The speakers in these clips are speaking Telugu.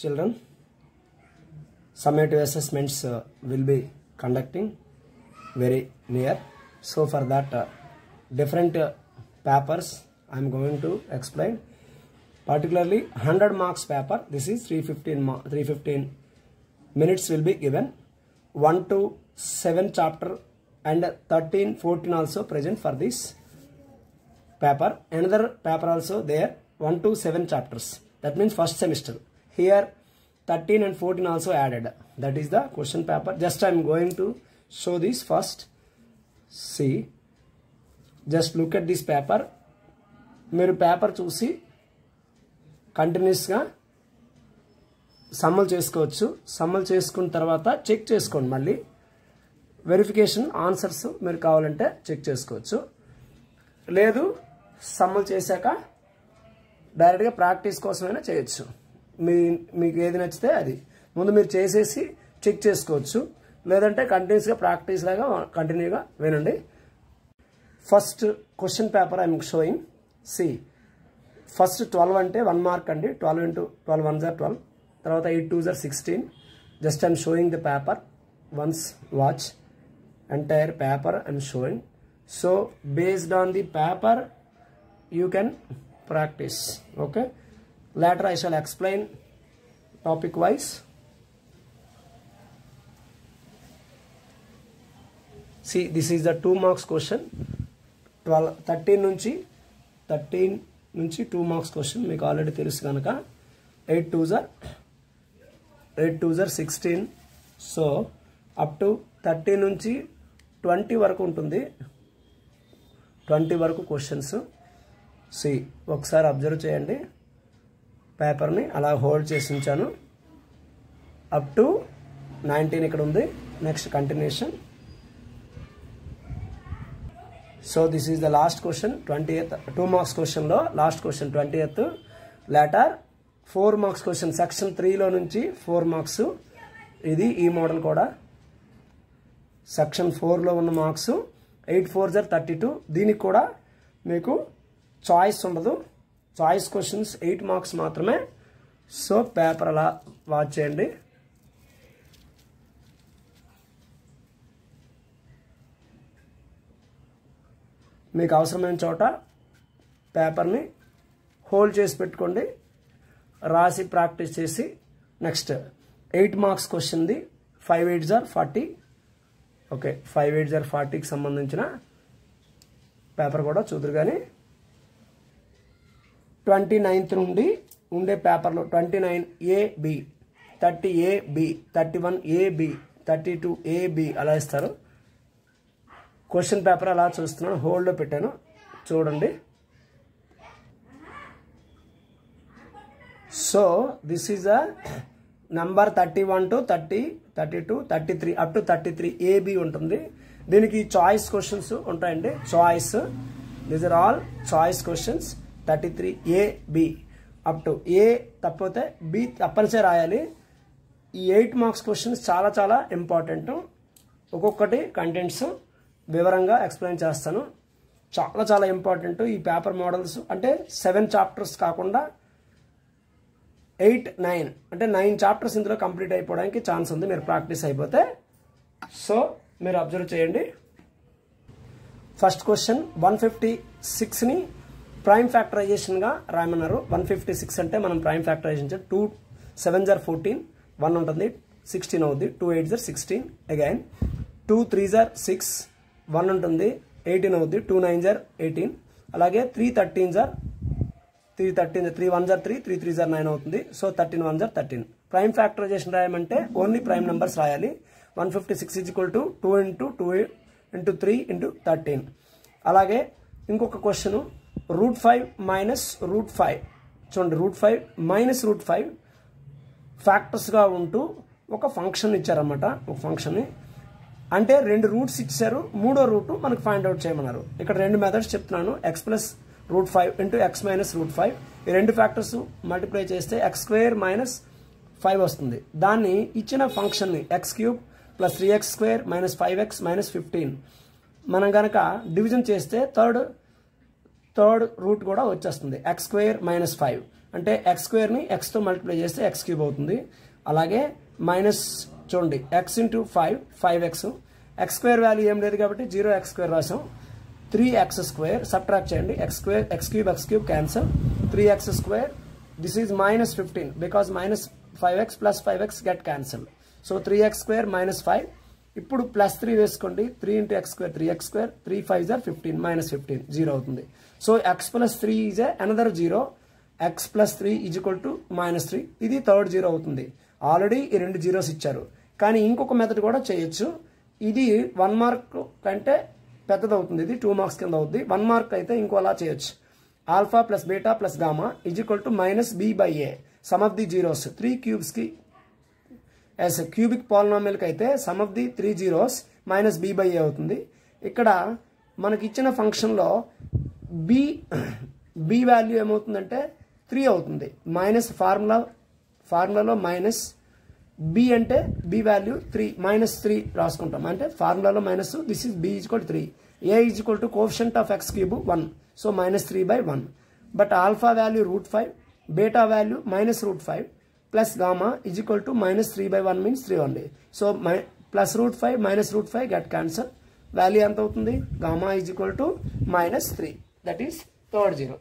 children, summative assessments will be conducting very near. So for that different papers I am going to explain. Particularly 100 marks paper, this is 315 minutes will be given. 1 to 7 chapter and 13, 14 also present for this paper. Another paper also there, 1 to 7 chapters. That means first semester. Here 13 and 14 also added. That is the question paper. Just I am going to show this first. See, just look at this paper. మీరు పేపర్ చూసి కంటిన్యూస్గా సమ్మలు చేసుకోవచ్చు. సమ్మలు చేసుకున్న తర్వాత చెక్ చేసుకోండి. మళ్ళీ వెరిఫికేషన్ ఆన్సర్స్ మీరు కావాలంటే చెక్ చేసుకోవచ్చు. లేదు సమ్మలు చేశాక డైరెక్ట్గా ప్రాక్టీస్ కోసమైనా చేయొచ్చు. మీకు ఏది నచ్చితే అది ముందు మీరు చేసేసి చెక్ చేసుకోవచ్చు. లేదంటే కంటిన్యూస్గా ప్రాక్టీస్ లాగా కంటిన్యూగా వినండి. First question paper I'm showing. See first 12 అంటే 1 మార్క్ అండి. 12 into 12 1s are 12. తర్వాత 8 2s are 16. Just I'm showing the paper. Once watch entire paper I'm sowing. So based on the paper you can practice. Okay, later I shall explain topic wise. See, this is the 2 marks question. 13 నుంచి 2 marks question మీకు ఆల్రెడీ తెలుసు కనుక 8 2s are 16. So up to 13 నుంచి 20 వరకు ఉంటుంది. 20 వరకు క్వశ్చన్స్. సి ఒకసారి అబ్జర్వ్ చేయండి. పేపర్ని అలా హోల్డ్ చేసి ఉంచాను. అప్ టు 19 ఇక్కడ ఉంది. Next continuation. So this is the last question. 20th 2 marks క్వశ్చన్లో last question 20th. Later 4 marks question section 3లో నుంచి 4 మార్క్స్. ఇది ఈ మోడల్ కూడా సెక్షన్ 4లో ఉన్న మార్క్స్ 8 4s are 32. దీనికి కూడా మీకు చాయిస్ ఉండదు. చాయిస్ క్వశ్చన్స్ 8 మార్క్స్ మాత్రమే. సో పేపర్ అలా వాచ్ చేయండి. మీకు అవసరమైన చోట పేపర్ని హోల్డ్ చేసి పెట్టుకోండి. రాసి ప్రాక్టీస్ చేసి నెక్స్ట్ 8 మార్క్స్ క్వశ్చన్ది 5 8s are 40. Okay, 5 8s are 40కి సంబంధించిన పేపర్ కూడా చూదురు. కానీ 29th నుండి ఉండే పేపర్లో 29AB 30AB 31AB 32AB అలా ఇస్తారు. క్వశ్చన్ పేపర్ అలా చూస్తున్నాను, హోల్డ్లో పెట్టాను చూడండి. So this is a number 31 to 30 32 33 up to 33AB ఉంటుంది. దీనికి చాయిస్ క్వశ్చన్స్ ఉంటాయండి. Choice, these are all choice questions. 33AB up to a తప్పితే బి తప్పనిసరి రాయాలి. ఈ 8 మార్క్స్ క్వశ్చన్స్ చాలా చాలా ఇంపార్టెంట్. ఒక్కొక్కటి కంటెంట్స్ వివరంగా ఎక్స్ప్లెయిన్ చేస్తాను. చాలా చాలా ఇంపార్టెంట్ ఈ పేపర్ మోడల్స్. అంటే 7 చాప్టర్స్ కాకుండా 8 9 అంటే 9 చాప్టర్స్ ఇందులో కంప్లీట్ అయిపోవడానికి ఛాన్స్ ఉంది మీరు ప్రాక్టీస్ అయిపోతే. సో మీరు అబ్జర్వ్ చేయండి. ఫస్ట్ క్వశ్చన్ 156ని ప్రైమ్ ఫ్యాక్టరైజేషన్గా రాయమన్నారు. 156 అంటే మనం ప్రైమ్ ఫ్యాక్టరైజేషన్ 2 7s are 14, 1 ఉంటుంది 16 అవుద్ది. 2 8s are 16 again. 2 3s are 6, 1 ఉంటుంది 18 అవుద్ది. 2 9s are 18. అలాగే 3 13s are 3 1s are 3, 3 3s are 9 అవుతుంది. So 13 1s are 13. Prime factorization రాయమంటే ఓన్లీ ప్రైమ్ నెంబర్స్ రాయాలి. 156 is equal to 2 into 2 into 3 into 13. అలాగే ఇంకొక క్వశ్చన్ √5 minus √5 చూడండి. √5 minus √5 ఫ్యాక్టర్స్గా ఉంటూ ఒక ఫంక్షన్ ఇచ్చారన్నమాట. ఒక ఫంక్షన్ని అంటే 2 రూట్స్ ఇచ్చారు. 3వ రూట్ మనకు ఫైండ్ అవుట్ చేయమన్నారు. ఇక్కడ 2 మెథడ్స్ చెప్తున్నాను. x plus √5 into x minus √5. ఈ 2 ఫ్యాక్టర్స్ మల్టిప్లై చేస్తే x² minus 5 వస్తుంది. దాన్ని ఇచ్చిన ఫంక్షన్ని x³ plus 3x² minus 5x minus 15 మనం కనుక డివిజన్ చేస్తే థర్డ్ రూట్ కూడా వచ్చేస్తుంది. x² minus 5 అంటే ఎక్స్ స్క్వేర్ని ఎక్స్తో మల్టిప్లై చేస్తే ఎక్స్ క్యూబ్ అవుతుంది. అలాగే మైనస్ చూడండి x into 5x, x square value ఏం లేదు కాబట్టి 0x స్క్వేర్ రాసాం. 3x స్క్వేర్ సబ్ట్రాక్ట్ చేయండి, x cube cancel, 3x square. This is minus 15 because minus 5x plus 5x get cancel. So 3x square minus 5. ఇప్పుడు ప్లస్ 3 వేసుకోండి, 3 into x square 3x square, 3 5 are 15, minus 15 0 అవుతుంది. So x plus 3 is another 0, x plus 3 is equal to minus 3. ఇది థర్డ్ 0 అవుతుంది. ఆల్రెడీ ఈ 2 జీరోస్ ఇచ్చారు, కానీ ఇంకొక మెథడ్ కూడా చేయొచ్చు. ఇది 1 మార్క్ కంటే పెద్దది అవుతుంది, ఇది 2 మార్క్స్ కింద అవుతుంది. 1 మార్క్ అయితే ఇంకోలా చేయొచ్చు. Alpha plus beta plus gamma is equal to minus b by a, sum of the zeros 3 క్యూబ్స్కి యాజ్ క్యూబిక్ పాలినామియల్కి అయితే sum of the 3 zeros minus b by a అవుతుంది. ఇక్కడ మనకి ఇచ్చిన ఫంక్షన్లో బి వాల్యూ ఏమవుతుందంటే 3 అవుతుంది. మైనస్ ఫార్ములాలో మైనస్ బి అంటే బి వాల్యూ 3 మైనస్ 3 రాసుకుంటాం, అంటే ఫార్ములాలో minus, this is b is equal to 3, a is equal to coefficient of x cube 1, so minus 3/1. But alpha value √5, beta value minus √5 plus gamma is equal to minus 3/1 means 3 only. So plus √5 minus √5 get cancel. Value ఎంత అవుతుంది? Gamma is equal to minus 3, that is third 0.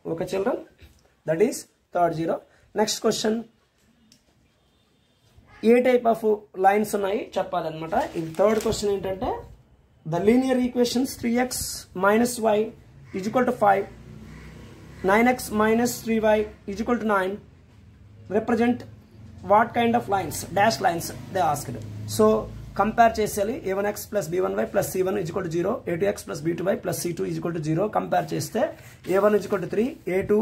Okay children, that is third 0. Next question, A type of lines ఉన్నాయి చెప్పాలన్నమాట. ఇది థర్డ్ క్వశ్చన్ ఏంటంటే the linear equations 3x minus y is equal to 5, 9x minus 3y is equal to 9 represent what kind of lines, dash lines they asked. So compare చేసేయాలి. a1x plus b1y plus c1 is equal to 0, a2x plus b2y plus c2 is equal to 0. Compare చేస్తే a1 is equal to 3, a2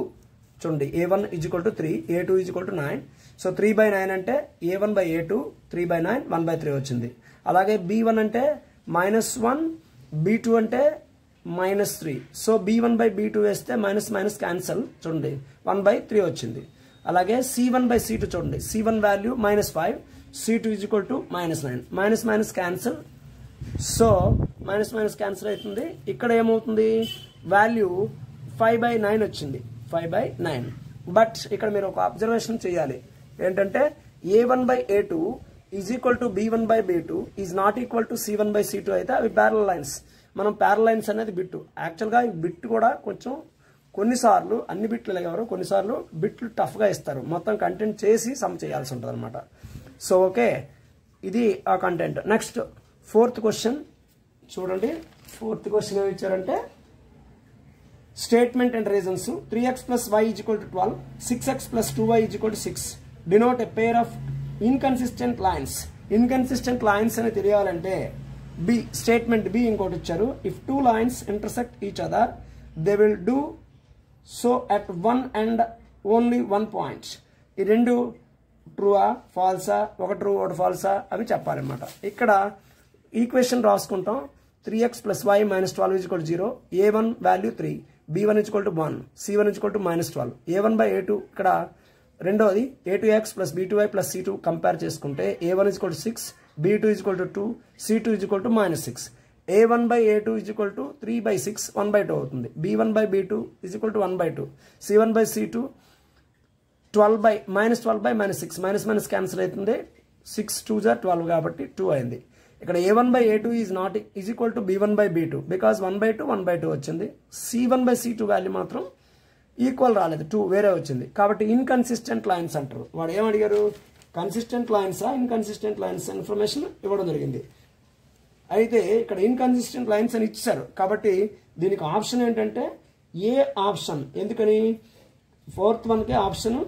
చూడండి a1 is equal to 3, a2 is equal to 9. So 3/9 అంటే a1/a2 3/9 1/3 వచ్చింది. అలాగే b1 అంటే -1, b2 అంటే -3. సో b1/b2 వేస్తే మైనస్ మైనస్ క్యాన్సల్, చూడండి 1/3 వచ్చింది. అలాగే c1/c2 చూడండి, c1 value -5, c2 is equal to -9, minus minus cancel. So minus minus cancel అవుతుంది. ఇక్కడ ఏమవుతుంది? వాల్యూ 5/9 వచ్చింది, 5/9. బట్ ఇక్కడ మీరు ఒక అబ్జర్వేషన్ చేయాలి ఏంటంటే a1/a2 is equal to b1/b2 is not equal to c1/c2 అయితే అవి ప్యారలల్ లైన్స్. మనం ప్యారలల్ లైన్స్ అనేది బిట్టు, యాక్చువల్గా ఈ బిట్ కూడా కొంచెం కొన్నిసార్లు అన్ని బిట్లు ఎవరు కొన్నిసార్లు బిట్లు టఫ్గా ఇస్తారు, మొత్తం కంటెంట్ చేసి సమ్ చేయాల్సి ఉంటుంది అనమాట. సో ఓకే, ఇది ఆ కంటెంట్. నెక్స్ట్ ఫోర్త్ క్వశ్చన్ చూడండి. ఫోర్త్ క్వశ్చన్ ఏమి ఇచ్చారంటే statement and reasons 3x plus y is equal to 12, 6x plus 2y is equal to 6 denote a pair of inconsistent lines. Inconsistent lines అని తెలియాలంటే బి స్టేట్మెంట్ బి ఇంకోటి ఇచ్చారు. If 2 lines intersect each other they will do so at 1 and only 1 point. ఈ రెండు ట్రూవా ఫాల్సా, ఒక ట్రూ ఒకటి ఫాల్సా అవి చెప్పాలన్నమాట. ఇక్కడ ఈక్వేషన్ రాసుకుంటాం. 3x plus y minus 12 is equal to 0, a1 value 3, b1 is equal to 1, c1 is equal to -12, a1/a2 ఇక్కడ రెండోది a2x plus b2y plus c2 compare చేసుకుంటే a1 is equal to 6, b2 is equal to 2, c2 is equal to -6. a1/a2 is equal to 3/6 1/2 అవుతుంది. b1/b2 is equal to 1/2, c1/c2 -12/-6 minus minus cancel అవుతుంది. 6 2s are 12 కాబట్టి 2 అయింది. ఇక్కడ a1/a2 is equal to b1/b2 because 1/2 1/2 వచ్చింది. c1/c2 వాల్యూ మాత్రం ఈక్వల్ రాలేదు, 2 వేరే వచ్చింది. కాబట్టి ఇన్కన్సిస్టెంట్ లైన్స్ అంటారు. వాడు ఏమడిగారు? కన్సిస్టెంట్ లైన్సా ఇన్కన్సిస్టెంట్ లైన్స్ ఇన్ఫర్మేషన్ ఇవ్వడం జరిగింది. అయితే ఇక్కడ ఇన్కన్సిస్టెంట్ లైన్స్ అని ఇచ్చారు కాబట్టి దీనికి ఆప్షన్ ఏంటంటే ఏ ఆప్షన్. ఎందుకని? Fourth one K option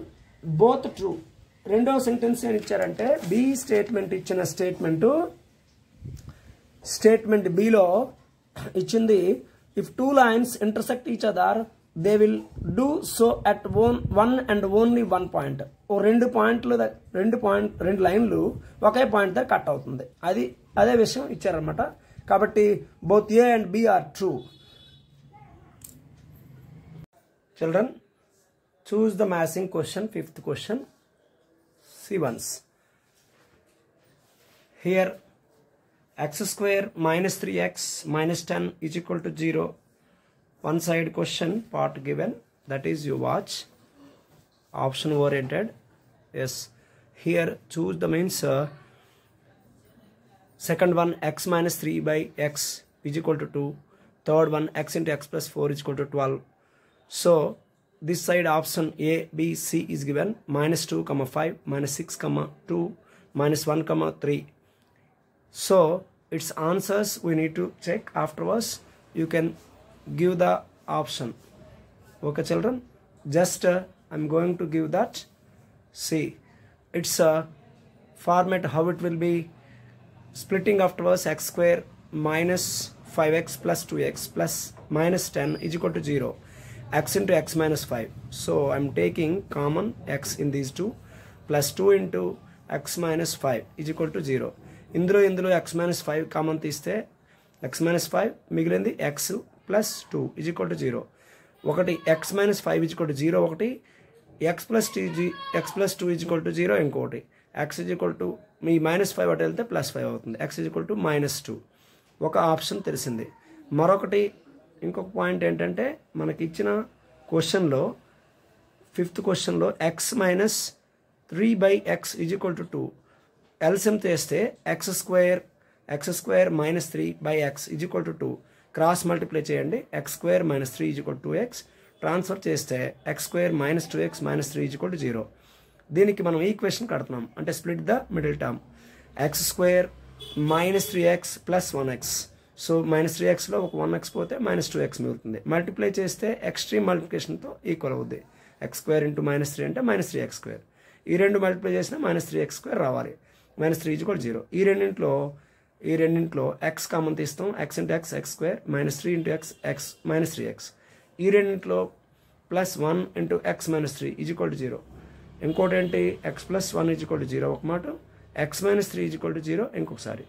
both true. రెండవ సెంటెన్స్ ఏం ఇచ్చారంటే బి స్టేట్మెంట్ ఇచ్చిన స్టేట్మెంట్ బిలో ఇచ్చింది if 2 lines intersect each other they will do so at 1 and only 1 point. రెండు లైన్లు ఒకే పాయింట్ దగ్గర కట్ అవుతుంది. అదే విషయం ఇచ్చారనమాట. కాబట్టి both A and B are true. Children, choose the matching question. Fifth question, see once. Here x square minus 3x minus 10 is equal to 0. One side question part given, that is you watch. Option oriented. Yes, here choose the means second one x minus 3 by x is equal to 2. Third one x into x plus 4 is equal to 12. So this side option A, B, C is given. Minus 2, 5, minus 6, 2, minus 1, 3. So its answers we need to check afterwards. You can give the option. Okay children, just I'm going to give that. See, it's a format how it will be splitting afterwards. X square minus 5x plus 2x plus minus 10 is equal to 0. X into x minus 5. So I'm taking common x in these two, plus 2 into x minus 5 is equal to 0. ఇందులో x minus 5 కామన్ తీస్తే x minus 5 మిగిలింది x plus 2 is equal to 0. ఒకటి x minus 5 is equal to 0 ఒకటి, x plus 2 is equal to 0 ఇంకొకటి, x is equal to me minus 5 అటు వెళ్తే plus 5 అవుతుంది, x is equal to minus 2. ఒక ఆప్షన్ తెలిసింది. మరొకటి ఇంకొక పాయింట్ ఏంటంటే మనకి ఇచ్చిన క్వశ్చన్లో 5th క్వశ్చన్లో x minus 3 by x is equal to 2 LCM చేస్తే x square minus 3 by x is equal to 2 cross multiply చేయండి. X square minus 3 is equal to 2x transfer చేస్తే x square minus 2x minus 3 is equal to 0. దీనికి మనం ఈక్వేషన్ కడుతున్నాం అంటే split the middle term. X square minus 3x plus 1x. So minus 3xలో ఒక 1x పోతే మైనస్ 2x మిగులుతుంది. మల్టిప్లై చేస్తే ఎక్స్ట్రీమ్ మల్టిప్లికేషన్తో ఈక్వల్ అవుద్ది. ఎక్స్ స్క్వేర్ ఇంటూ మైనస్ 3 అంటే మైనస్ 3x స్క్వేర్. ఈ రెండు మల్టిప్లై చేసినా మైనస్ 3x స్క్వేర్ రావాలి. Minus 3 is equal 0. ఈ రెండింట్లో ఎక్స్ కామన్ తీస్తాం. X into x x square minus 3 into x x minus 3x. ఈ రెండింట్లో plus 1 into x minus 3 is equal to 0. ఇంకోటి ఏంటి x plus 1 is equal to 0 ఒక మాట, X minus 3 is equal to 0 ఇంకొకసారి.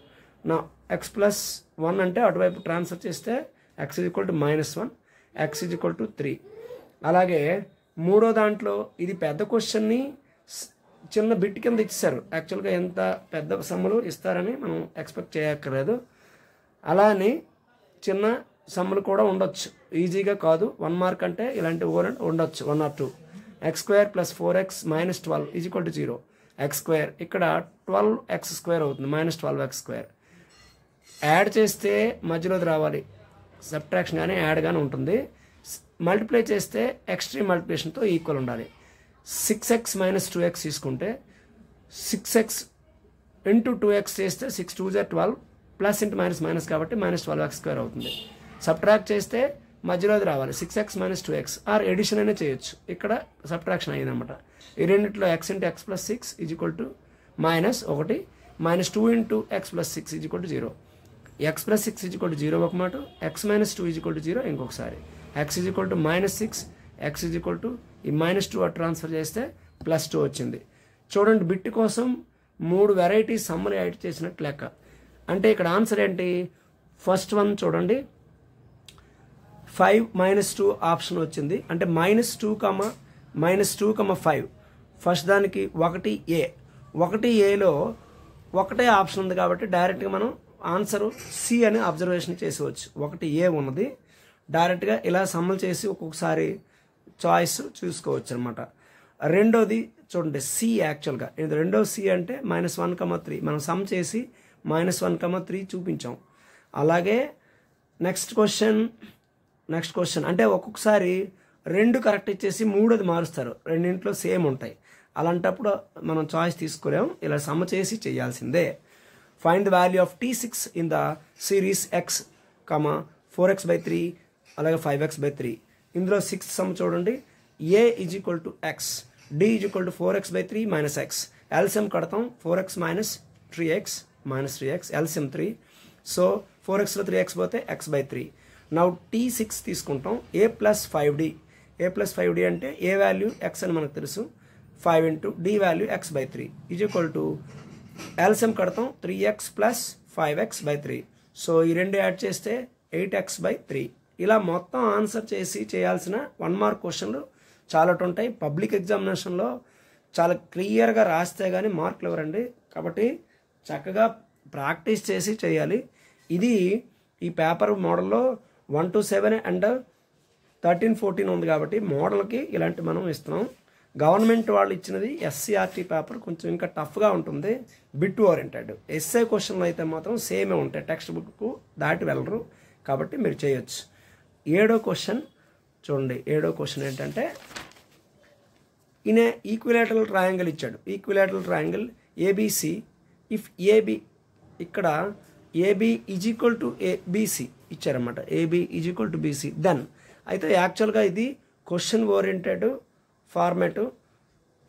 నా ఎక్స్ ప్లస్ 1 అంటే అటువైపు ట్రాన్స్ఫర్ చేస్తే X is equal to minus 1, X is equal to 3. అలాగే మూడో దాంట్లో ఇది పెద్ద క్వశ్చన్ని చిన్న బిట్ కింద ఇచ్చారు. యాక్చువల్గా ఎంత పెద్ద సమ్ములు ఇస్తారని మనం ఎక్స్పెక్ట్ చేయక్కర్లేదు. అలా అని చిన్న సమ్ములు కూడా ఉండొచ్చు, ఈజీగా కాదు. 1 మార్క్ అంటే ఇలాంటి ఉండొచ్చు 1 or 2. X square plus 4x minus 12 is equal to 0. X square ఇక్కడ 12x స్క్వేర్ అవుతుంది, మైనస్ 12x స్క్వేర్. యాడ్ చేస్తే మధ్యలోది రావాలి, సబ్ట్రాక్షన్ కానీ యాడ్ కానీ ఉంటుంది. మల్టిప్లై చేస్తే ఎక్స్ట్రీమ్ మల్టిప్లికేషన్తో ఈక్వల్ ఉండాలి. 6x మైనస్ 2x తీసుకుంటే 6x ఇంటూ 2x చేస్తే 6 2 12 ప్లస్ ఇంటూ మైనస్ మైనస్ కాబట్టి మైనస్ 12x స్క్వేర్ అవుతుంది. సబ్ట్రాక్ట్ చేస్తే మధ్యలోది రావాలి 6x minus 2x, are edition అయినా చేయొచ్చు. ఇక్కడ సబ్ట్రాక్షన్ అయ్యిందన్నమాట. ఈ రెండింటిలో x into x plus 6 is equal to minus 1, minus 2 into x plus 6 is equal to 0. x plus 6 is equal to 0 ఒక మాట, x minus 2 is equal to 0 ఇంకొకసారి. x is equal to minus 6, x is equal to ఈ మైనస్ 2 ట్రాన్స్ఫర్ చేస్తే ప్లస్ 2 వచ్చింది. చూడండి, బిట్ కోసం 3 వెరైటీస్ సమ్మర్ యాడ్ చేసినట్టు లెక్క. అంటే ఇక్కడ ఆన్సర్ ఏంటి? ఫస్ట్ వన్ చూడండి, 5 మైనస్ 2 ఆప్షన్ వచ్చింది. అంటే మైనస్ 2, 5. ఫస్ట్ దానికి 1A. 1Aలో ఒకటే ఆప్షన్ ఉంది కాబట్టి డైరెక్ట్గా మనం ఆన్సర్ సి అని అబ్జర్వేషన్ చేసేవచ్చు. 1A ఉన్నది, డైరెక్ట్గా ఇలా సమ్మల్ చేసి ఒక్కొక్కసారి చాయిస్ చూసుకోవచ్చు అనమాట. రెండోది చూడండి సి. యాక్చువల్గా ఇది రెండో సి అంటే మైనస్ 1, 3 మనం సమ్ చేసి మైనస్ 1, 3 చూపించాం. అలాగే నెక్స్ట్ క్వశ్చన్ అంటే ఒక్కొక్కసారి 2 కరెక్ట్ ఇచ్చేసి 3ది మారుస్తారు, రెండింట్లో సేమ్ ఉంటాయి. అలాంటప్పుడు మనం చాయిస్ తీసుకోలేము, ఇలా సమ్ చేసి చేయాల్సిందే. Find the value of T6 in the series x, 4x/3 అలాగే 5x/3. ఇందులో 6th సమ్ చూడండి, a is equal to x, d is equal to 4x/3 minus x. LCM కడతాం, 4x minus 3x LCM 3. So 4xలో 3x పోతే x/3. నౌ T6 తీసుకుంటాం, a ప్లస్ 5d అంటే a వాల్యూ x అని మనకు తెలుసు, 5 into d value x/3 is equal to LCM కడతాం 3x ప్లస్ 5x/3. సో ఈ రెండు యాడ్ చేస్తే 8x/3. ఇలా మొత్తం ఆన్సర్ చేసి చేయాల్సిన 1 మార్క్ క్వశ్చన్లు చాలా ఉంటాయి. పబ్లిక్ ఎగ్జామినేషన్లో చాలా క్లియర్గా రాస్తే కానీ మార్కులు ఇవ్వరండి. కాబట్టి చక్కగా ప్రాక్టీస్ చేసి చేయాలి. ఇది ఈ పేపర్ మోడల్లో 1 to 7 అండ్ 13-14 ఉంది కాబట్టి మోడల్కి ఇలాంటి మనం ఇస్తున్నాం. గవర్నమెంట్ వాళ్ళు ఇచ్చినది ఎస్సీఆర్టీ పేపర్ కొంచెం ఇంకా టఫ్గా ఉంటుంది, బిట్ ఓరియంటెడ్. ఎస్ఏ క్వశ్చన్లు అయితే మాత్రం సేమే ఉంటాయి, టెక్స్ట్ బుక్ దాటి వెళ్ళరు, కాబట్టి మీరు చేయొచ్చు. 7వ క్వశ్చన్ చూడండి. 7వ క్వశ్చన్ ఏంటంటే ఈయన ఈక్విలేటరల్ ట్రయాంగిల్ ఇచ్చాడు. Equilateral triangle ABC if AB, ఇక్కడ AB is equal to BC ఇచ్చారన్నమాట. AB is equal to BC then, అయితే యాక్చువల్గా ఇది క్వశ్చన్ ఓరియంటెడ్ ఫార్మాట్.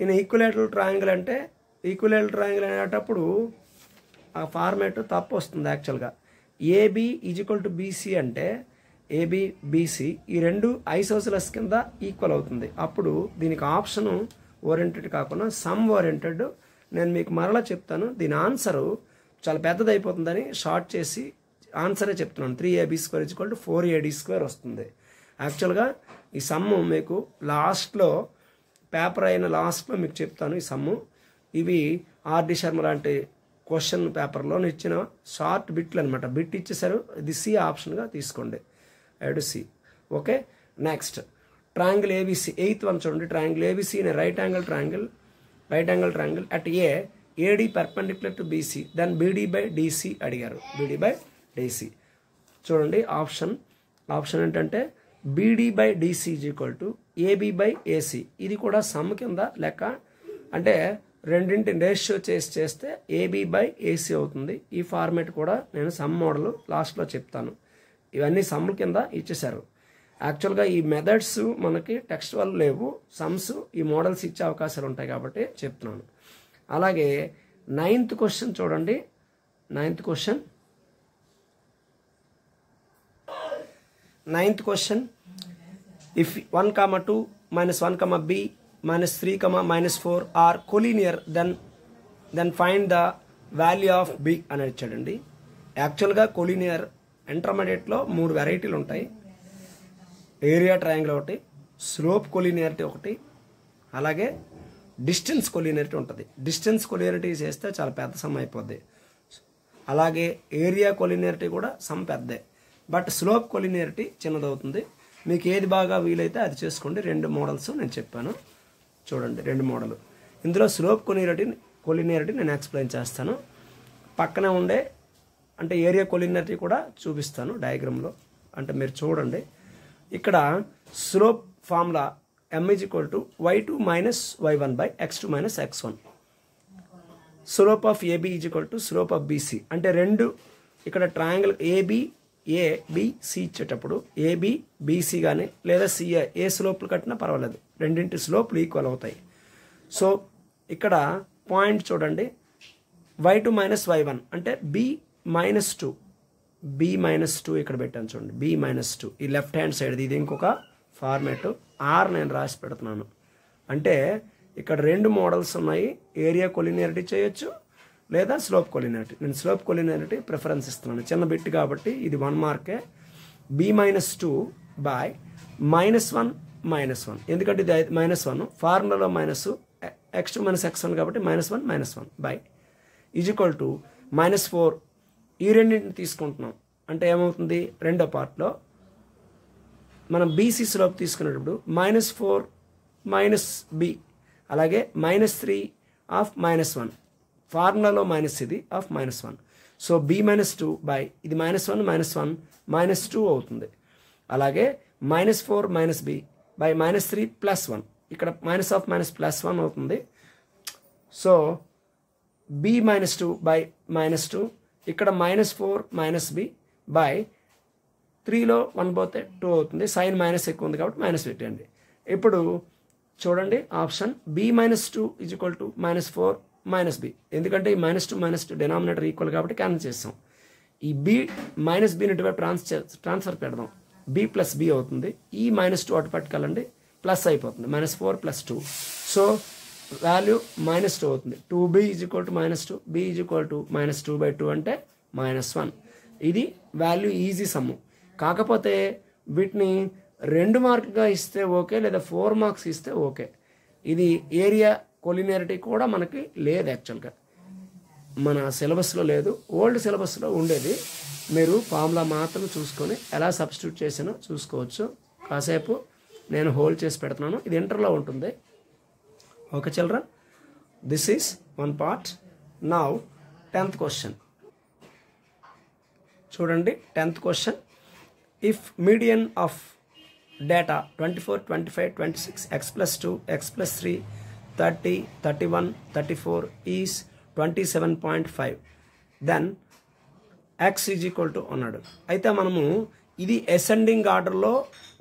ఈయన ఈక్విలేటరల్ ట్రయాంగిల్ అంటే ఈక్విలేటరల్ ట్రయాంగిల్ అనేటప్పుడు ఆ ఫార్మాట్ తప్పు వస్తుంది. యాక్చువల్గా AB is equal to BC అంటే ఏబి బీసీ ఈ రెండు ఐసోసిలస్ కింద ఈక్వల్ అవుతుంది. అప్పుడు దీనికి ఆప్షన్ ఓరియంటెడ్ కాకుండా సమ్ ఓరియంటెడ్. నేను మీకు మరలా చెప్తాను, దీని ఆన్సరు చాలా పెద్దది అయిపోతుందని షార్ట్ చేసి ఆన్సరే చెప్తున్నాను. 3ab² is equal to 4ad² వస్తుంది. యాక్చువల్గా ఈ సమ్ము మీకు లాస్ట్లో పేపర్ అయిన లాస్ట్లో మీకు చెప్తాను ఈ సమ్ము. ఇవి ఆర్డి శర్మ లాంటి క్వశ్చన్ పేపర్లో ఇచ్చిన షార్ట్ బిట్లు అనమాట. బిట్ ఇచ్చేసారు, ఇది సి ఆప్షన్గా తీసుకోండి. 7C. Okay, next triangle ABC. 8th one చూడండి. Triangle ABC in right angle triangle at A AD perpendicular to BC then BD by DC అడిగారు. బీడీ బై డీసీ చూడండి. ఆప్షన్ ఏంటంటే BD by DC is equal to AB by AC. ఇది కూడా సమ్ కింద లెక్క, అంటే రెండింటిని రేషియో చేస్తే ఏబీ బై ఏసీ అవుతుంది. ఈ ఫార్మేట్ కూడా నేను సమ్ మోడల్ లాస్ట్లో చెప్తాను. ఇవన్నీ సమ్ల కింద ఇచ్చేశారు. యాక్చువల్గా ఈ మెథడ్స్ మనకి టెక్స్ట్ వల్ల లేవు, సమ్స్ ఈ మోడల్స్ ఇచ్చే అవకాశాలు ఉంటాయి కాబట్టి చెప్తున్నాను. అలాగే 9th క్వశ్చన్ చూడండి. 9th question if 1, 2, -1, b, -3, -4 are collinear then find the value of b అని ఇచ్చాడండి. యాక్చువల్గా కొలీనియర్ ఇంటర్మీడియట్లో 3 వెరైటీలు ఉంటాయి. ఏరియా ట్రయాంగిల్ ఒకటి, స్లోప్ కొలీనియారిటీ ఒకటి, అలాగే డిస్టెన్స్ కొలీనియారిటీ ఉంటుంది. డిస్టెన్స్ కొలీనియారిటీ చేస్తే చాలా పెద్ద సమ్ అయిపోద్ది. అలాగే ఏరియా కొలీనియారిటీ కూడా సమ్ పెద్దే, బట్ స్లోప్ కొలీనియారిటీ చిన్నదవుతుంది. మీకు ఏది బాగా వీలైతే అది చేసుకోండి. 2 మోడల్స్ నేను చెప్పాను చూడండి, 2 మోడల్. ఇందులో స్లోప్ కొలీనియారిటీ నేను ఎక్స్ప్లెయిన్ చేస్తాను. పక్కనే ఉండే అంటే ఏరియా కొలీనియారిటీ కూడా చూపిస్తాను డయాగ్రామ్లో, అంటే మీరు చూడండి. ఇక్కడ slope formula m is equal to y2 minus y1 by x2 minus x1. Slope of AB is equal to slope of BC. అంటే రెండు ఇక్కడ ట్రయాంగిల్ ఏబిసి ఇచ్చేటప్పుడు ఏబి బీసీ కానీ లేదా సిఏ ఏ స్లోప్లు కట్టినా పర్వాలేదు, రెండింటి స్లోప్లు ఈక్వల్ అవుతాయి. సో ఇక్కడ పాయింట్ చూడండి, y2 మైనస్ y1 అంటే b మైనస్ 2 ఇక్కడ పెట్టాను చూడండి. b మైనస్ 2 ఈ లెఫ్ట్ హ్యాండ్ సైడ్, ఇది ఇంకొక ఫార్మేట్. ఆర్ నేను రాసి పెడుతున్నాను. అంటే ఇక్కడ 2 మోడల్స్ ఉన్నాయి. ఏరియా కొలీనియారిటీ చేయొచ్చు లేదా స్లోప్ కొలీనియారిటీ. నేను స్లోప్ కొలీనియారిటీ ప్రిఫరెన్స్ ఇస్తున్నాను, చిన్న బిట్ కాబట్టి ఇది 1 మార్కే. b మైనస్ 2 బై -1 ఎందుకంటే ఇది -1 ఫార్ములాలో మైనస్ x2 మైనస్ x1 కాబట్టి -1 బై ఈజ్ ఈక్వల్ టు -4. ఈ రెండింటిని తీసుకుంటున్నాం అంటే ఏమవుతుంది, రెండో పార్ట్లో మనం బీసీ స్లోప్ తీసుకునేటప్పుడు -4 మైనస్ బి, అలాగే -3 ఆఫ్ -1 ఫార్ములాలో మైనస్ ఇది of -1. So b minus 2 by ఇది -1 -2 అవుతుంది. అలాగే -4 మైనస్ బి బై -3 ప్లస్ 1, ఇక్కడ మైనస్ ఆఫ్ మైనస్ ప్లస్ 1 అవుతుంది. సో b మైనస్ 2 బై -2, ఇక్కడ -4 మైనస్ బి బై 3లో 1 పోతే 2 అవుతుంది. సైన్ మైనస్ ఎక్కువ ఉంది కాబట్టి మైనస్ పెట్టండి. ఇప్పుడు చూడండి option b minus 2 is equal to -4 minus B, ఎందుకంటే ఈ -2 డినామినేటర్ ఈక్వల్ కాబట్టి క్యాన్సిల్ చేస్తాం. ఈ b మైనస్ బిని ఇటువైపు ట్రాన్స్ఫర్ పెడదాం, b ప్లస్ బి అవుతుంది. ఈ -2 అటు పట్టుకెళ్ళండి, ప్లస్ అయిపోతుంది, -4 + 2. సో వాల్యూ -2 అవుతుంది. 2b is equal to -2, b is equal to -2/2 అంటే -1. ఇది వాల్యూ ఈజీ సమ్ము. కాకపోతే వీటిని 2 మార్కుగా ఇస్తే ఓకే, లేదా 4 మార్క్స్ ఇస్తే ఓకే. ఇది ఏరియా కొలీనియారిటీ కూడా మనకి లేదు యాక్చువల్గా. మన సిలబస్లో లేదు, ఓల్డ్ సిలబస్లో ఉండేది. మీరు ఫార్ములా మాత్రం చూసుకొని ఎలా సబ్స్టిట్యూట్ చేసానో చూసుకోవచ్చు. కాసేపు నేను హోల్డ్ చేసి పెడుతున్నాను, ఇది ఇంటర్లో ఉంటుంది. Okay children, this is one part. Now 10th question చూడండి. 10th question, if median of data 24, 25, 26, x plus 2, x plus 3, 30, 31, 34 is 27.5, then x is equal to అన్నాడు. అయితే మనము ఇది అసెండింగ్ ఆర్డర్లో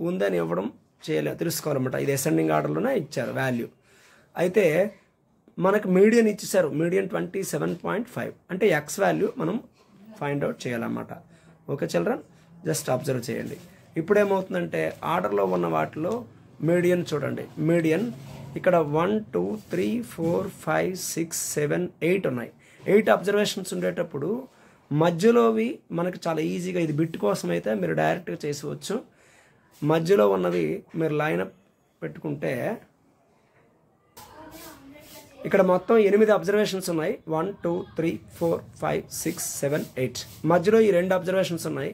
ఉందని ఇవ్వడం చేయలేదు, తెలుసుకోవాలన్నమాట. ఇది అసెండింగ్ ఆర్డర్లోనే ఇచ్చారు వాల్యూ. అయితే మనకు మీడియన్ ఇచ్చేసారు, మీడియన్ 27.5, అంటే ఎక్స్ వాల్యూ మనం ఫైండ్ అవుట్ చేయాలన్నమాట. ఓకే చిల్డ్రన్, జస్ట్ అబ్జర్వ్ చేయండి. ఇప్పుడు ఏమవుతుందంటే ఆర్డర్లో ఉన్న వాటిలో మీడియన్ చూడండి. మీడియన్ ఇక్కడ 1, 2, 3, 4, 5, 6, 7, 8 ఉన్నాయి. 8 అబ్జర్వేషన్స్ ఉండేటప్పుడు మధ్యలోవి మనకు చాలా ఈజీగా, ఇది బిట్ కోసం అయితే మీరు డైరెక్ట్గా చేసుకోవచ్చు. మధ్యలో ఉన్నవి మీరు లైనప్ పెట్టుకుంటే ఇక్కడ మొత్తం 8 అబ్జర్వేషన్స్ ఉన్నాయి. 1, 2, 3, 4, 5, 6, 7, 8. మధ్యలో ఈ 2 అబ్జర్వేషన్స్ ఉన్నాయి.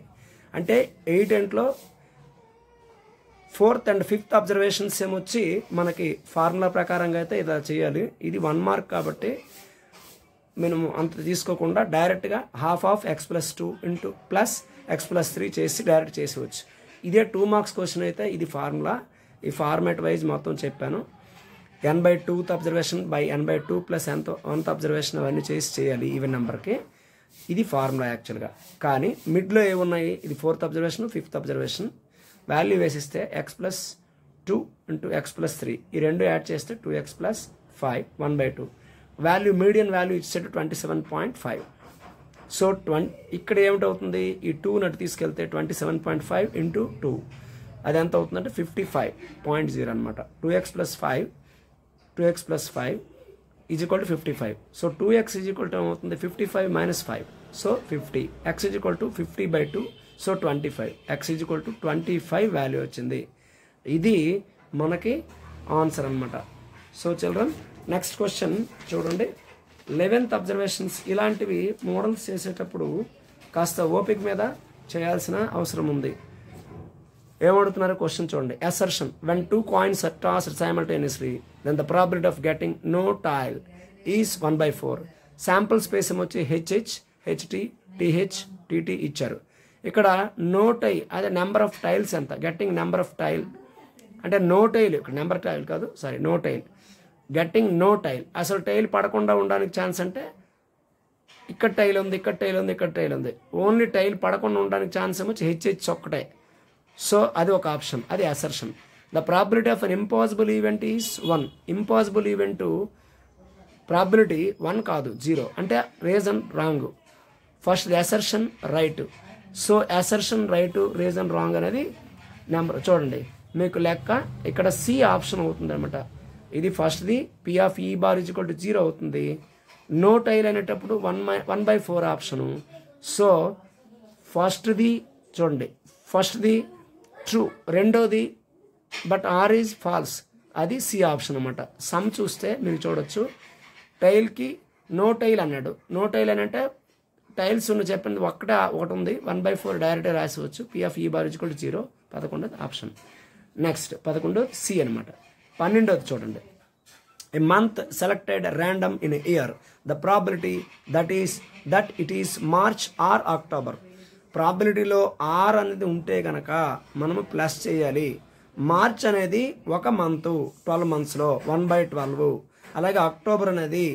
అంటే 8లో 4th and 5th అబ్జర్వేషన్స్ ఏమొచ్చి మనకి ఫార్ములా ప్రకారంగా అయితే ఇలా చేయాలి. ఇది 1 మార్క్ కాబట్టి మేము అంత తీసుకోకుండా డైరెక్ట్గా ½ of x plus 2 into plus x plus 3 చేసి డైరెక్ట్ చేసేవచ్చు. ఇదే 2 మార్క్స్ క్వశ్చన్ అయితే ఇది ఫార్ములా. ఈ ఫార్మాట్ వైజ్ మొత్తం చెప్పాను. n/2th observation by n/2 plus nth observation అవన్నీ చేసి చేయాలి ఈవెన్ నెంబర్కి. ఇది ఫార్ములా యాక్చువల్గా. కానీ మిడ్లో ఏమున్నాయి, ఇది 4th observation, 5th observation. Value వేసిస్తే x plus 2 into x plus 3, ఈ రెండు యాడ్ చేస్తే 2x plus 5, 1/2. Value median value ఇచ్చేట 27.5. సో ఇక్కడ ఏమిటవుతుంది, ఈ 2 నటు తీసుకెళ్తే 27.5 ఇంటూ 2 అది ఎంత అవుతుందంటే 55.0 అనమాట. 2x plus 5 is equal to 55. So 2x is equal to ఏమవుతుంది, 55 minus 5, so 50. x is equal to 50/2, so 25. x is equal to 25 value వచ్చింది. ఇది మనకి ఆన్సర్ అనమాట. సో చిల్డ్రన్, నెక్స్ట్ క్వశ్చన్ చూడండి. 11th అబ్జర్వేషన్స్ ఇలాంటివి మోడల్స్ చేసేటప్పుడు కాస్త ఓపిక మీద చేయాల్సిన అవసరం ఉంది. ఏమడుతున్నారు క్వశ్చన్ చూడండి. Assertion, when 2 coins are tossed simultaneously then the probability of getting no tile is 1/4. Sample space ఏమొచ్చి HH, HT, TH, TT ఇచ్చారు. ఇక్కడ నో టైల్, అదే నెంబర్ ఆఫ్ టైల్స్ ఎంత, గెట్టింగ్ నెంబర్ ఆఫ్ టైల్ అంటే నో టైల్, ఇక్కడ నెంబర్ టైల్ కాదు, sorry no tail. Getting no tail, అసలు టైల్ పడకుండా ఉండడానికి ఛాన్స్ అంటే ఇక్కడ టైల్ ఉంది, ఇక్కడ టైల్ ఉంది, ఇక్కడ టైల్ ఉంది. ఓన్లీ టైల్ పడకుండా ఉండడానికి ఛాన్స్ ఏమో HH ఒక్కటే. సో అది ఒక ఆప్షన్, అది assertion. The probability of an impossible event is 1. Impossible event probability 1 కాదు 0, అంటే reason wrong. First assertion right. So assertion right, reason wrong అనేది నెంబర్ చూడండి. మీకు లెక్క ఇక్కడ సి ఆప్షన్ అవుతుంది అనమాట. ఇది ఫస్ట్ది P of E bar is equal to 0 అవుతుంది. నో టైల్ అనేటప్పుడు 1/4 ఆప్షను. సో ఫస్ట్ది చూడండి, ఫస్ట్ది ట్రూ, రెండోది బట్ ఆర్ ఈజ్ ఫాల్స్, అది సి ఆప్షన్ అనమాట. సమ్ చూస్తే మీరు చూడొచ్చు, టైల్కి నో టైల్ అన్నాడు. నో టైల్ అని అంటే టైల్స్ ఉన్న చెప్పింది ఒకటి ఉంది, 1/4 డైరెక్ట్గా రాసివచ్చు. P of E bar is equal to 0, 11th option. Next 11 C అనమాట. 12th చూడండి. A month selected random in a year, the probability that it is March or October. ప్రాబిలిటీలో R అనేది ఉంటే కనుక మనము ప్లస్ చేయాలి. మార్చ్ అనేది ఒక మంత్ 12 monthsలో 1/12. అలాగే అక్టోబర్ అనేది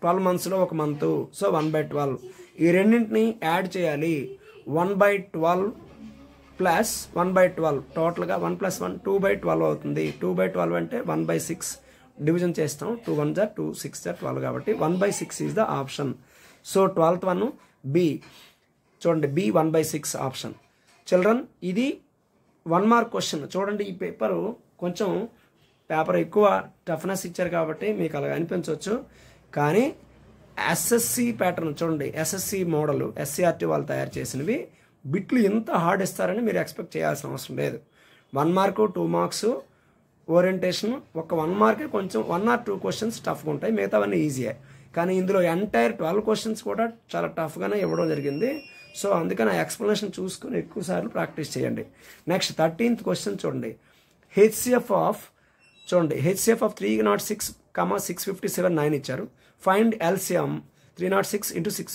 12 monthsలో ఒక మంత్, సో 1/12. ఈ రెండింటిని యాడ్ చేయాలి. 1/12 ప్లస్ 1/12 టోటల్గా 1 + 1 2/12 అవుతుంది. 2/12 అంటే 1/6 డివిజన్ చేస్తాం. 2 1 = 2, 6 = 12 కాబట్టి 1/6 is the option. So 12th one B చూడండి, బి 1/6 ఆప్షన్. చిల్డ్రన్, ఇది 1 మార్క్ క్వశ్చన్. చూడండి, ఈ పేపర్ కొంచెం ఎక్కువ టఫ్నెస్ ఇచ్చారు కాబట్టి మీకు అలాగ అనిపించవచ్చు. కానీ ఎస్ఎస్సి ప్యాటర్న్ చూడండి, ఎస్ఎస్సి మోడల్ ఎస్సీఆర్టీ వాళ్ళు తయారు చేసినవి బిట్లు ఎంత హార్డ్ ఇస్తారని మీరు ఎక్స్పెక్ట్ చేయాల్సిన అవసరం లేదు. 1 మార్క్ 2 మార్క్స్ ఓరియంటేషన్, ఒక 1 మార్క్ కొంచెం 1 or 2 క్వశ్చన్స్ టఫ్గా ఉంటాయి, మిగతావన్నీ ఈజీయే. కానీ ఇందులో ఎంటైర్ 12 క్వశ్చన్స్ కూడా చాలా టఫ్గానే ఇవ్వడం జరిగింది. సో అందుకని ఆ ఎక్స్ప్లెనేషన్ చూసుకుని ఎక్కువ సార్లు ప్రాక్టీస్ చేయండి. నెక్స్ట్ 13th క్వశ్చన్ చూడండి. హెచ్సిఎఫ్ ఆఫ్ 306, 657, 9 ఇచ్చారు. Find LCM 306 × 6,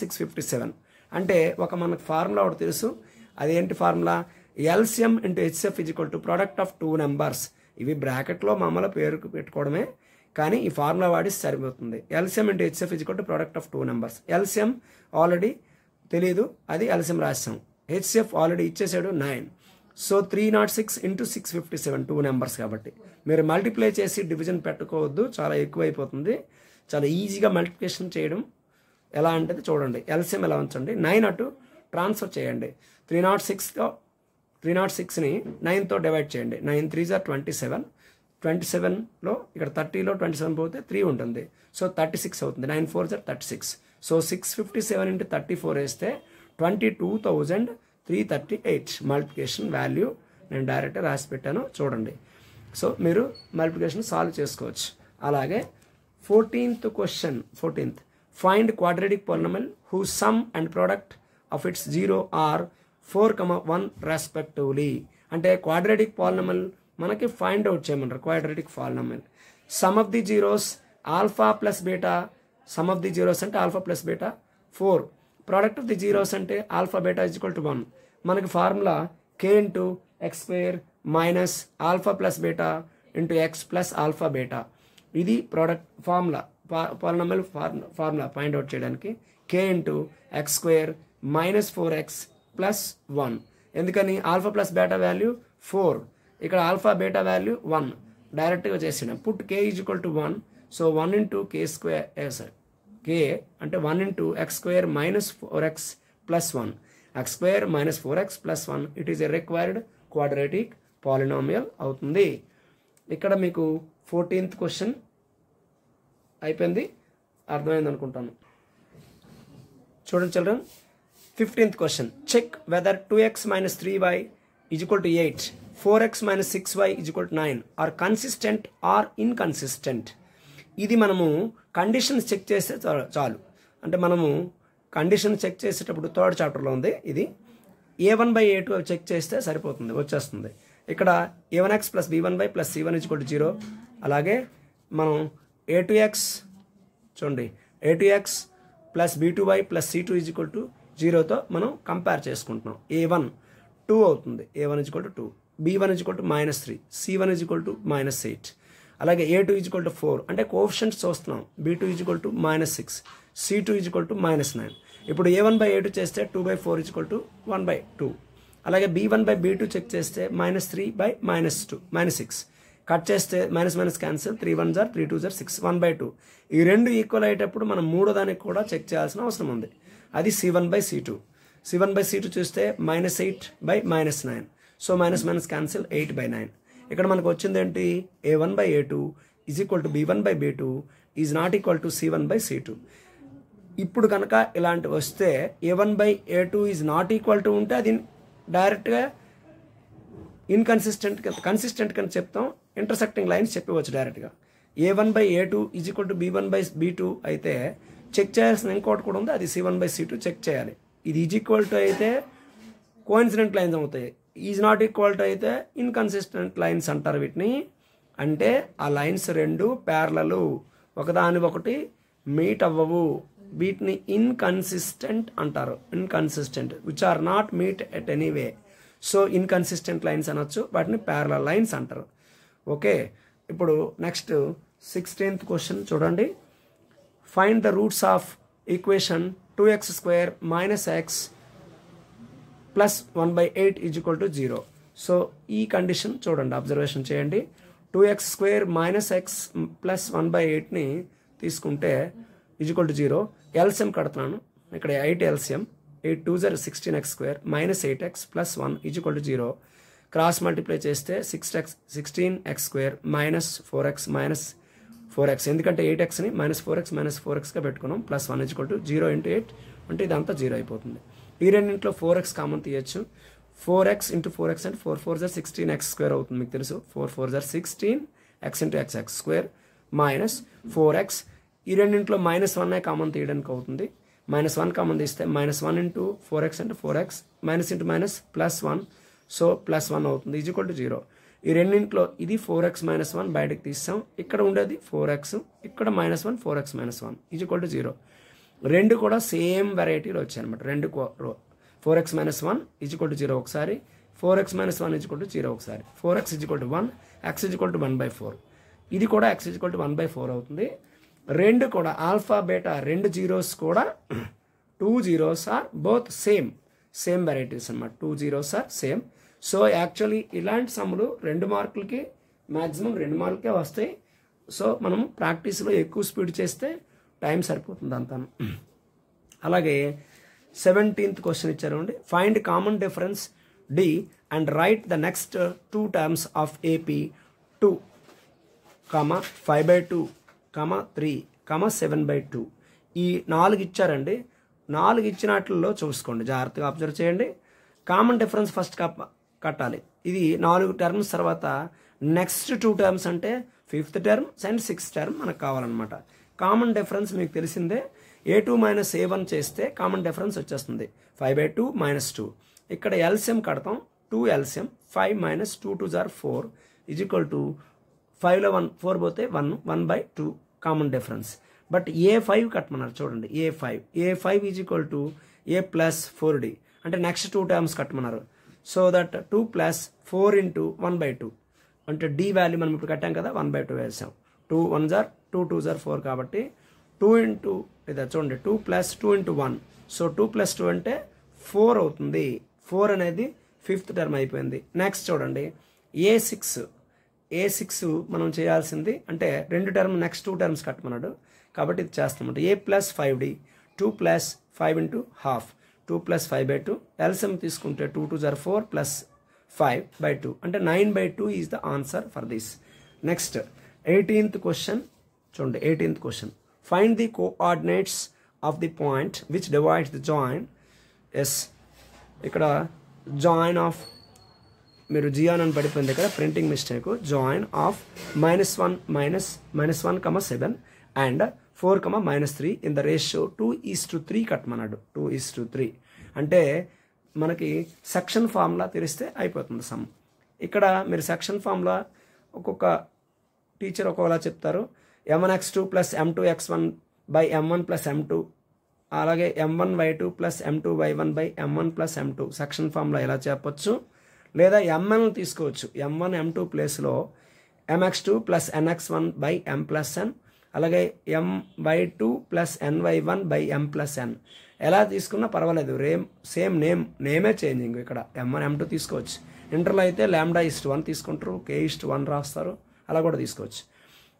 657. అంటే ఒక మనకు ఫార్ములా ఒకటి తెలుసు. అదేంటి formula? LCM into HCF is equal to product of 2 numbers. ఇవి బ్రాకెట్లో మామూలు పేరుకు పెట్టుకోవడమే, కానీ ఈ ఫార్ములా వాడి సరిపోతుంది. LCM into HCF is equal to product of 2 numbers. LCM already తెలీదు, అది ఎల్సిఎం రాసాం. హెచ్సిఎఫ్ ఆల్రెడీ ఇచ్చేసాడు 9. సో 306 × 657 2 నెంబర్స్ కాబట్టి మీరు మల్టిప్లై చేసి డివిజన్ పెట్టుకోవద్దు, చాలా ఎక్కువ అయిపోతుంది. చాలా ఈజీగా మల్టిప్లికేషన్ చేయడం ఎలా అంటే చూడండి. ఎల్సిఎం ఎలా ఉంచండి, 9 అటు ట్రాన్స్ఫర్ చేయండి. 306ని 9తో డివైడ్ చేయండి. 9 3s are 27. 27లో ఇక్కడ 30లో 27 పోతే 3 ఉంటుంది. సో 36 అవుతుంది. 9 4s are 36. సో 657 × 34 వేస్తే 22,338 మల్టిప్లికేషన్ వాల్యూ నేను డైరెక్ట్గా రాసి పెట్టాను చూడండి. సో మీరు మల్టిప్లికేషన్ సాల్వ్ చేసుకోవచ్చు. అలాగే 14th question. Find quadratic polynomial who sum and product of its 0 are 4, 1 respectively. అంటే క్వాడ్రాటిక్ పాలినామిల్ మనకి ఫైండ్ అవుట్ చేయమన్నారు. Quadratic polynomial sum of the zeros alpha plus beta. Sum of the zeros అంటే alpha plus beta 4. Product of the zeros అంటే alpha beta is equal to 1. మనకి formula k × x² minus alpha plus beta into x plus alpha beta. ఇది product formula, polynomial formula find out చేయడానికి. k × x² minus 4x plus 1. ఎందుకని? ఆల్ఫా ప్లస్ బీటా వాల్యూ 4, ఇక్కడ ఆల్ఫా బీటా వాల్యూ 1. డైరెక్ట్గా చేసిన put k is equal to 1. So 1 × k² k అంటే 1 × x² minus 4x plus 1. x² minus 4x plus 1 it is a required quadratic polynomial అవుతుంది. ఇక్కడ మీకు 14th క్వశ్చన్ అయిపోయింది, అర్థమైంది అనుకుంటాను. చూడండి children. 15th question. Check whether 2x minus 3y is equal to 8, 4x minus 6y is equal to 9 are consistent or inconsistent. ఇది మనము కండిషన్స్ చెక్ చేస్తే చాలు. అంటే మనము కండిషన్ చెక్ చేసేటప్పుడు 3rd చాప్టర్లో ఉంది ఇది. a1/a2 చెక్ చేస్తే సరిపోతుంది, వచ్చేస్తుంది. ఇక్కడ a1x plus b1y plus c1 is equal to 0. అలాగే మనం a2x చూడండి, a2x plus b2y plus c2 is equal to 0తో మనం కంపేర్ చేసుకుంటున్నాం. a1 2 అవుతుంది, a1 is equal to 2, b1 is equal to -3, c1 is equal to -8. అలాగే a2 ఈజ్ ఈక్వల్ టు 4 అంటే కోఎఫిషియంట్స్ చూస్తున్నాం. b2 is equal to -6, c2 is equal to -9. ఇప్పుడు a1/a2 చేస్తే 2/4 ఈజ్ ఈక్వల్ టు 1/2. అలాగే b1/b2 చెక్ చేస్తే -3/-6. కట్ చేస్తే minus cancel, 3 1s are 3 2s are 6, 1/2. ఈ రెండు ఈక్వల్ అయ్యేటప్పుడు మనం మూడో దానికి కూడా చెక్ చేయాల్సిన అవసరం ఉంది. అది c1/c2. c1/c2 చూస్తే -8/-9. So minus cancel, 8/9. ఇక్కడ మనకు వచ్చింది ఏంటి? a1/a2 is equal to b1/b2 is not equal to c1/c2. ఇప్పుడు కనుక ఇలాంటివి వస్తే a1/a2 is not equal to ఉంటే అది డైరెక్ట్గా కన్సిస్టెంట్ కని చెప్తాం. ఇంటర్సెక్టింగ్ లైన్స్ చెప్పవచ్చు డైరెక్ట్గా. a1/a2 is equal to b1/b2 అయితే చెక్ చేయాల్సిన ఇంకోటి కూడా ఉంది, అది c1/c2 చెక్ చేయాలి. ఇది ఈజ్ ఈక్వల్ టు అయితే కోఇన్సిడెంట్ లైన్స్ అవుతాయి, ఈజ్ నాట్ ఈక్వల్ టు అయితే ఇన్కన్సిస్టెంట్ లైన్స్ అంటారు వీటిని. అంటే ఆ లైన్స్ రెండు ప్యారలలు, ఒకదాని ఒకటి మీట్ అవ్వవు, వీటిని ఇన్కన్సిస్టెంట్ అంటారు. Inconsistent which are not meet at any way. So inconsistent lines అనొచ్చు, వాటిని ప్యారలల్ లైన్స్ అంటారు. ఓకే, ఇప్పుడు నెక్స్ట్ 16th క్వశ్చన్ చూడండి. Find the roots of equation 2x² minus x plus 1/8 is equal to 0. So ఈ కండిషన్ చూడండి, అబ్జర్వేషన్ చేయండి. 2x² మైనస్ x ప్లస్ 1/8ని తీసుకుంటే ఈజ్ ఈక్వల్ టు 0. ఎల్సిఎం కడుతున్నాను, ఇక్కడ 8 LCM, 8 2s are 16x² minus 8x plus 1 is equal to 0. Cross multiply చేస్తే 16x² మైనస్ 4x, ఎందుకంటే 8xని -4x పెట్టుకున్నాం, ప్లస్ 1 ఈజ్ ఈక్వల్ టు 0 × 8 అంటే ఇదంతా 0 అయిపోతుంది. ఈ రెండింటిలో 4x కామన్ తీయచ్చు. 4x × 4x అంటే 4 4s are 16x² అవుతుంది, మీకు తెలుసు. 4 4s are 16, x × x² minus 4x ఈ రెండింటిలో -1 కామన్ తీయడానికి అవుతుంది. -1 కామన్ తీస్తే -1 ఇంటూ 4x అంటే 4x, minus into minus +1, so +1 అవుతుంది ఈజ్ఈక్వల్ టు 0. ఈ రెండింటిలో ఇది 4x - 1 బయటకు తీస్తాం, ఇక్కడ ఉండేది 4x, ఇక్కడ -1 4x - 1 ఈజ్ఈక్వల్ టు 0. రెండు కూడా సేమ్ వెరైటీలో వచ్చాయి అనమాట. రెండు 4x - 1 ఈజ్ఈక్వల్ టు 0 ఒకసారి, 4x - 1 ఈజ్ఈక్వల్ టు 0 ఒకసారి. 4x is equal to 1, x is equal to 1/4. ఇది కూడా x ఈజ్ఈక్వల్ టు 1/4 అవుతుంది. రెండు కూడా ఆల్ఫా బీటా రెండు జీరోస్ కూడా 2 zeros are both same varieties అనమాట. 2 zeros are same. So actually ఇలాంటి సమ్ములు 2 మార్కులకి మ్యాక్సిమం 2 మార్కులకే వస్తాయి. సో మనం ప్రాక్టీస్లో ఎక్కువ స్పీడ్ చేస్తే టైం సరిపోతుంది అంతా. అలాగే 17th క్వశ్చన్ ఇచ్చారండి. Find common difference D and write the next 2 terms of AP 2, 5/2, 3, 7/2. ఈ 4 ఇచ్చారండి. 4 ఇచ్చినట్లలో చూసుకోండి, జాగ్రత్తగా అబ్జర్వ్ చేయండి. కామన్ డిఫరెన్స్ ఫస్ట్ కట్టాలి. ఇది 4 టర్మ్స్ తర్వాత నెక్స్ట్ 2 టర్మ్స్ అంటే 5th term and 6th term మనకు కావాలన్నమాట. కామన్ డిఫరెన్స్ మీకు తెలిసిందే. A2 - A1 చేస్తే కామన్ డిఫరెన్స్ వచ్చేస్తుంది 5/2 - 2. ఇక్కడ ఎల్సిఎం కడతాం, 2 ఎల్సిఎం, 5 - 2 2 ఆర్ 4 ఈజ్ఈక్వల్ టు 5లో 4 పోతే 1/2 కామన్ డిఫరెన్స్. బట్ A5 కట్టమన్నారు చూడండి. A5 is equal to A + 4D అంటే నెక్స్ట్ 2 టర్మ్స్ కట్టమన్నారు. సో దట్ 2 + 4 ఇంటూ 1/2 అంటే D వాల్యూ మనం ఇప్పుడు కట్టాం కదా, 1/2 వేసాం. 2 1s ఆర్ 2 2s ఆర్ 4 కాబట్టి 2 ఇంటూ ఇదా చూడండి 2 + 2 ఇంటూ 1. సో 2 + 2 అంటే 4 అవుతుంది. 4 అనేది 5th టర్మ్ అయిపోయింది. నెక్స్ట్ చూడండి A6 మనం చేయాల్సింది అంటే నెక్స్ట్ 2 టర్మ్స్ కట్టమన్నాడు కాబట్టి ఇది చేస్తామంట. A + 5D 2 + 5 ఇంటూ ½ 2 + 5/2 ఎల్సిఎం తీసుకుంటే 2 2s ఆర్ 4 + 5/2 అంటే 9/2 is the answer for this. Next 18th question చూడండి. 18th question find the coordinates of the point which divides the join. Yes ఇక్కడ జాయిన్ ఆఫ్ మీరు జియాన్ అని పడిపోయింది ఇక్కడ printing mistake. Join of -1 7 and 4 -3 in the ratio 2:3 కట్టమన్నాడు. 2:3 అంటే మనకి సెక్షన్ ఫార్ములా తెలిస్తే అయిపోతుంది సమ్. ఇక్కడ మీరు సెక్షన్ ఫార్ములా ఒక్కొక్క టీచర్ ఒక్కొక్కలా చెప్తారు. m1x2 + m2x1/m1 + m2, అలాగే m1y2 + m2y1/m1 + m2 section formula ఎలా చెప్పొచ్చు. లేదా mn తీసుకోవచ్చు. m1 m2 ప్లేస్లో mx2 + nx1/m + n, అలాగే my2 + ny1/m + n ఎలా తీసుకున్నా పర్వాలేదు. సేమ్ నేమే చేంజింగ్. ఇక్కడ m1 m2 తీసుకోవచ్చు. ఇంటర్లో అయితే λ1 తీసుకుంటారు, k1 రాస్తారు, అలా కూడా తీసుకోవచ్చు.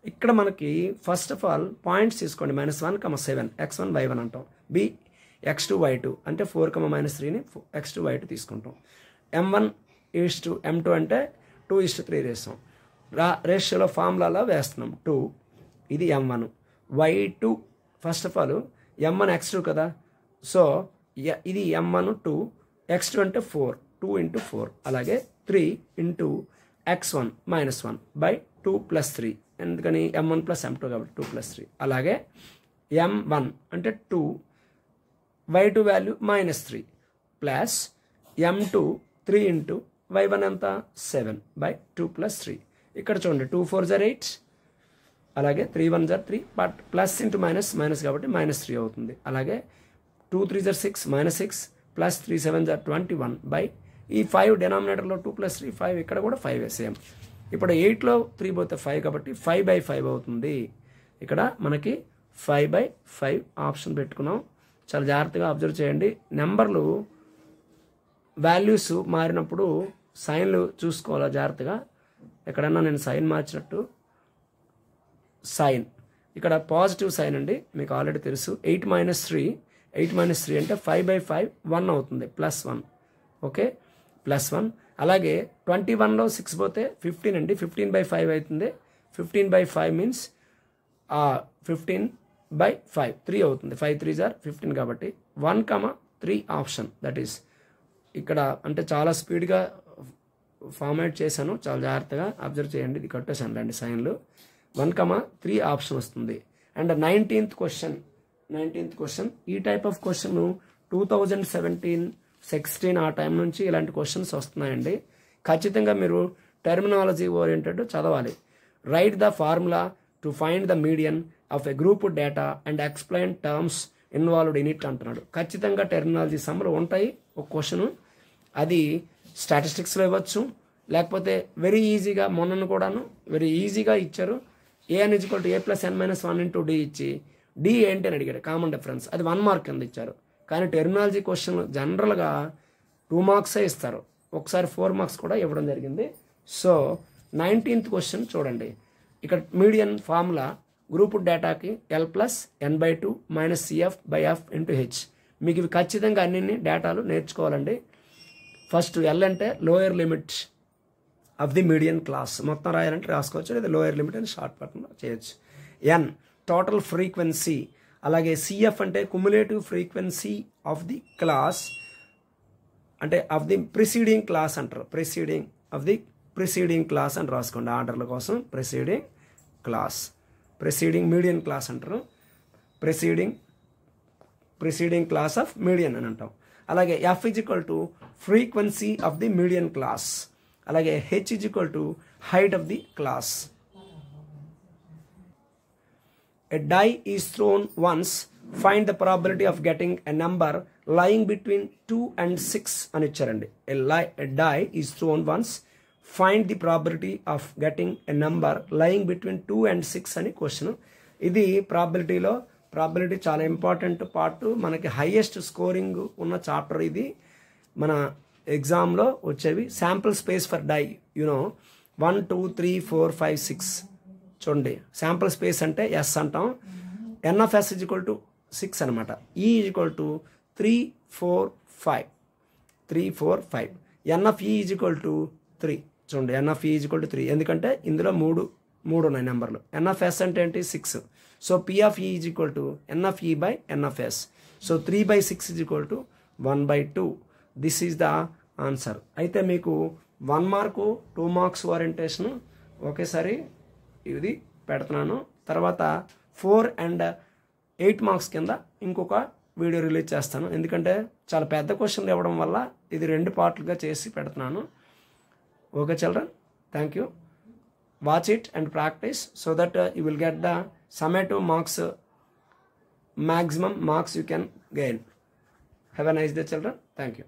ఇక్కడ మనకి ఫస్ట్ ఆఫ్ ఆల్ పాయింట్స్ తీసుకోండి. -1 7 x1 y1 అంటాం. b x2 y2 అంటే 4 -3ని x2 y2 తీసుకుంటాం. m1 m2 అంటే 2:3 వేస్తాం. రేషియోలో ఫార్ములాలో వేస్తున్నాం 2. ఇది m1. y2 first of all m1 x2 కదా, సో ఇది m1 2, x2 అంటే 4, 2 × 4, అలాగే 3 × x1 -1/2 + 3 ఎందుకని m1 + m2 కాబట్టి 2 + 3, అలాగే m1 అంటే 2, y2 value -3 plus m2 3 × y1 ఎంత 7/2 + 3. ఇక్కడ చూడండి 2 4s are 8, అలాగే 3 1s are 3, but plus into minus కాబట్టి -3 అవుతుంది. అలాగే 2 3s are 6 -6 plus 3 7s are 21 ఈ 5 డినామినేటర్లో 2 + 3 5, ఇక్కడ కూడా 5 సేమ్. ఇప్పుడు 8లో 3 పోతే 5 కాబట్టి 5/5 అవుతుంది. ఇక్కడ మనకి 5/5 ఆప్షన్ పెట్టుకున్నాం. చాలా జాగ్రత్తగా అబ్జర్వ్ చేయండి. నెంబర్లు వాల్యూస్ మారినప్పుడు సైన్లు చూసుకోవాలా జాగ్రత్తగా. ఎక్కడన్నా నేను సైన్ మార్చినట్టు సైన్ ఇక్కడ పాజిటివ్ సైన్ అండి, మీకు ఆల్రెడీ తెలుసు. 8 - 3 అంటే 5/5 1 అవుతుంది, +1. ఓకే, +1. అలాగే 21లో 6 పోతే 15 అండి, 15/5 అవుతుంది. 15/5 మీన్స్ 15/5 3 అవుతుంది. 5 3s are 15 కాబట్టి 1, 3 ఆప్షన్. దట్ ఈస్ ఇక్కడ అంటే చాలా స్పీడ్గా ఫార్మాట్ చేశాను, చాలా జాగ్రత్తగా అబ్జర్వ్ చేయండి. ఇది కట్టేశాను రండి సైన్లు. 1, 3 ఆప్షన్ వస్తుంది. అండ్ 19th క్వశ్చన్ ఈ టైప్ ఆఫ్ క్వశ్చన్ 2017-16 ఆ టైం నుంచి ఇలాంటి క్వశ్చన్స్ వస్తున్నాయండి. ఖచ్చితంగా మీరు టెర్మినాలజీ ఓరియంటెడ్ చదవాలి. Right the formula to find the median of a group data and explain terms involved in it అంటున్నాడు. ఖచ్చితంగా టెర్మినాలజీ సమ్లు ఉంటాయి. ఒక క్వశ్చన్ అది స్టాటిస్టిక్స్లో ఇవ్వచ్చు, లేకపోతే వెరీ ఈజీగా మొన్నను కూడాను వెరీ ఈజీగా ఇచ్చారు. an = a + n - 1 × d ఇచ్చి d ఏంటి అని అడిగాడు, కామన్ డిఫరెన్స్. అది 1 మార్క్ కింద ఇచ్చారు. కానీ టెర్మినాలజీ క్వశ్చన్ జనరల్గా 2 మార్క్సే ఇస్తారు, ఒకసారి 4 మార్క్స్ కూడా ఇవ్వడం జరిగింది. సో 19th క్వశ్చన్ చూడండి. ఇక్కడ మీడియన్ ఫార్ములా గ్రూప్ డేటాకి L + n/2 - CF/F × H. మీకు ఇవి ఖచ్చితంగా అన్ని డేటాలు నేర్చుకోవాలండి. ఫస్ట్ L అంటే lower limit of the median class, మొత్తం రాయాలంటే రాసుకోవచ్చు, లేదా లోయర్ లిమిట్ అని షార్ట్ కట్లో చేయొచ్చు. N టోటల్ ఫ్రీక్వెన్సీ, అలాగే CF అంటే cumulative frequency of the class, అంటే ఆఫ్ ది ప్రిసీడింగ్ క్లాస్ అంటారు. ప్రిసీడింగ్ క్లాస్ అని రాసుకోండి ఆర్డర్ల కోసం. ప్రిసీడింగ్ మీడియన్ క్లాస్ అంటారు. ప్రిసీడింగ్ క్లాస్ ఆఫ్ మీడియన్ అని అంటాం. అలాగే F = frequency of the median class, అలాగే H = height of the class. A die is thrown once, find the probability of getting a number lying between 2 and 6 అని ఇచ్చారండి. A die is thrown once, find the probability of getting a number lying between 2 and 6 అని క్వశ్చన్. ఇది ప్రాబిలిటీ చాలా ఇంపార్టెంట్ పార్ట్, మనకి హైయెస్ట్ స్కోరింగ్ ఉన్న చాప్టర్ ఇది. మన ఎగ్జామ్లో వచ్చేవి శాంపుల్ స్పేస్ ఫర్ డై 1 2 3 4 5 6 చూడండి. శాంపుల్ స్పేస్ అంటే ఎస్ అంటాం. NF/S = 6 అనమాట. E = 3 4 5. NF/E = 3 చూడండి. NF/E = 3 ఎందుకంటే ఇందులో మూడు ఉన్నాయి నెంబర్లు. NF/S అంటే ఏంటి 6. So P/E = NF/E/NF/S. So 3/6 = 1/2. This is the answer. అయితే మీకు 1 మార్కు 2 మార్క్స్ ఓరియంటేషన్ ఒకేసారి ఇది పెడుతున్నాను. తర్వాత 4 and 8 మార్క్స్ కింద ఇంకొక వీడియో రిలీజ్ చేస్తాను. ఎందుకంటే చాలా పెద్ద క్వశ్చన్లు ఇవ్వడం వల్ల ఇది 2 పార్ట్లుగా చేసి పెడుతున్నాను. Okay children, thank you. Watch it and practice so that you will get the summative marks, maximum marks you can gain. Have a nice day children. Thank you.